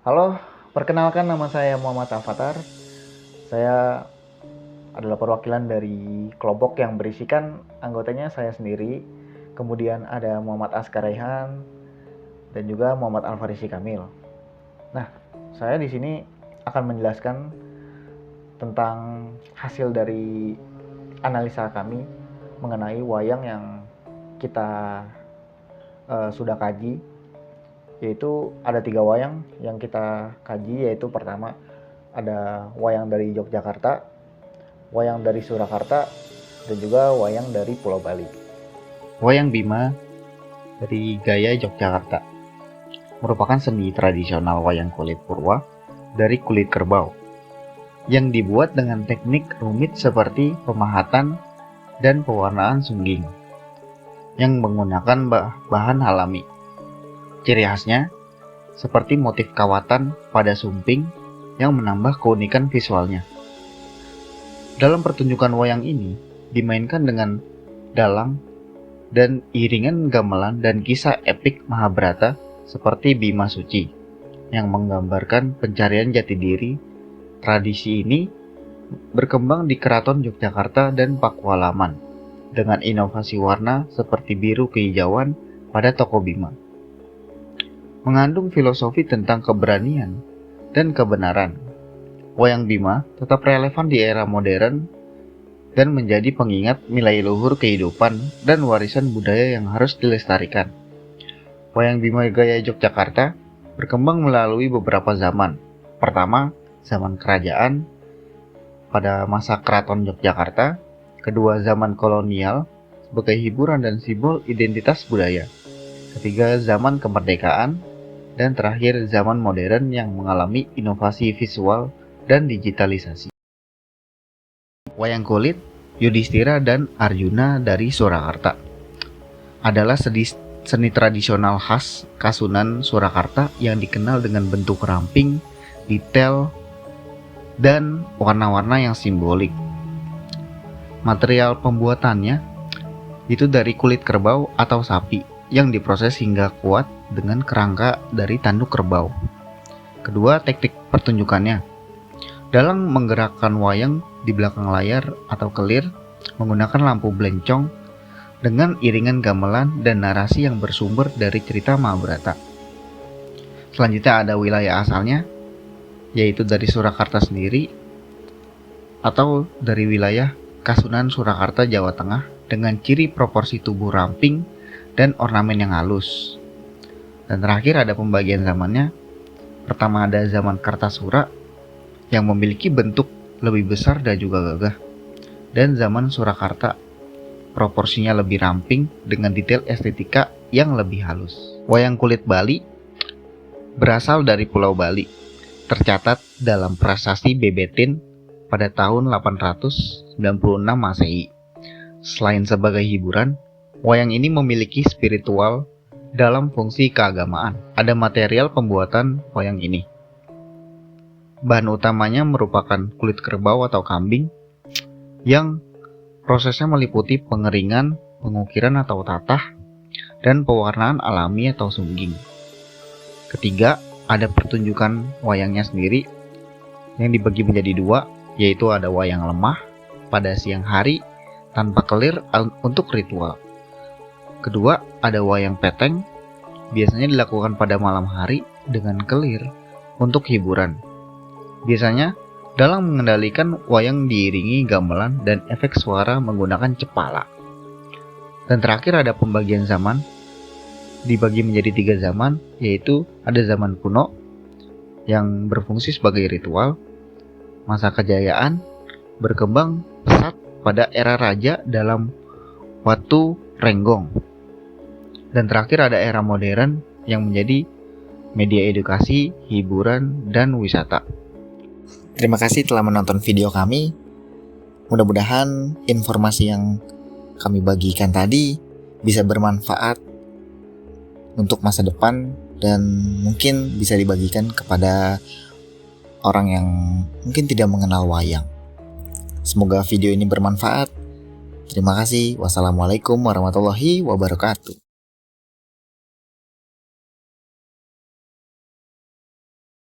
Halo, perkenalkan nama saya Muhammad Alfatar. Saya adalah perwakilan dari kelompok yang berisikan anggotanya saya sendiri. Kemudian ada Muhammad Askar Rehan dan juga Muhammad Alfarisi Kamil. Nah, saya di sini akan menjelaskan tentang hasil dari analisa kami mengenai wayang yang kita sudah kaji, yaitu ada 3 wayang yang kita kaji, yaitu pertama ada wayang dari Yogyakarta, wayang dari Surakarta, dan juga wayang dari Pulau Bali. Wayang Bima dari gaya Yogyakarta merupakan seni tradisional wayang kulit purwa dari kulit kerbau yang dibuat dengan teknik rumit seperti pemahatan dan pewarnaan sungging yang menggunakan bahan alami. Ciri khasnya seperti motif kawatan pada sumping yang menambah keunikan visualnya. Dalam pertunjukan wayang ini dimainkan dengan dalang dan iringan gamelan dan kisah epik Mahabharata seperti Bima Suci yang menggambarkan pencarian jati diri. Tradisi ini berkembang di Keraton Yogyakarta dan Pakualaman dengan inovasi warna seperti biru kehijauan pada toko Bima. Mengandung filosofi tentang keberanian dan kebenaran. Wayang Bima tetap relevan di era modern dan menjadi pengingat nilai luhur kehidupan dan warisan budaya yang harus dilestarikan. Wayang Bima gaya Yogyakarta berkembang melalui beberapa zaman. Pertama, zaman kerajaan pada masa Keraton Yogyakarta. Kedua, zaman kolonial sebagai hiburan dan simbol identitas budaya. Ketiga, zaman kemerdekaan. Dan terakhir, zaman modern yang mengalami inovasi visual dan digitalisasi. Wayang kulit Yudhistira dan Arjuna dari Surakarta adalah seni tradisional khas Kasunan Surakarta yang dikenal dengan bentuk ramping, detail, dan warna-warna yang simbolik. Material pembuatannya itu dari kulit kerbau atau sapi yang diproses hingga kuat dengan kerangka dari tanduk kerbau. Kedua, teknik pertunjukannya. Dalam menggerakkan wayang di belakang layar atau kelir menggunakan lampu blencong dengan iringan gamelan dan narasi yang bersumber dari cerita Mahabharata. Selanjutnya ada wilayah asalnya, yaitu dari Surakarta sendiri atau dari wilayah Kasunan Surakarta, Jawa Tengah dengan ciri proporsi tubuh ramping dan ornamen yang halus. Dan terakhir ada pembagian zamannya. Pertama ada zaman Kartasura yang memiliki bentuk lebih besar dan juga gagah. Dan zaman Surakarta proporsinya lebih ramping dengan detail estetika yang lebih halus. Wayang kulit Bali berasal dari Pulau Bali. Tercatat dalam prasasti Bebetin pada tahun 896 Masehi. Selain sebagai hiburan, wayang ini memiliki spiritual dalam fungsi keagamaan. Ada material pembuatan wayang ini. Bahan utamanya merupakan kulit kerbau atau kambing yang prosesnya meliputi pengeringan, pengukiran atau tatah, dan pewarnaan alami atau sungging. Ketiga, ada pertunjukan wayangnya sendiri yang dibagi menjadi 2, yaitu ada wayang lemah pada siang hari tanpa kelir untuk ritual. Kedua, ada wayang peteng, biasanya dilakukan pada malam hari dengan kelir untuk hiburan. Biasanya dalam mengendalikan wayang diiringi gamelan dan efek suara menggunakan cepala. Dan terakhir ada pembagian zaman, dibagi menjadi 3 zaman, yaitu ada zaman kuno yang berfungsi sebagai ritual, masa kejayaan berkembang pesat pada era raja dalam Watu Renggong. Dan terakhir ada era modern yang menjadi media edukasi, hiburan, dan wisata. Terima kasih telah menonton video kami. Mudah-mudahan informasi yang kami bagikan tadi bisa bermanfaat untuk masa depan dan mungkin bisa dibagikan kepada orang yang mungkin tidak mengenal wayang. Semoga video ini bermanfaat. Terima kasih. Wassalamualaikum warahmatullahi wabarakatuh.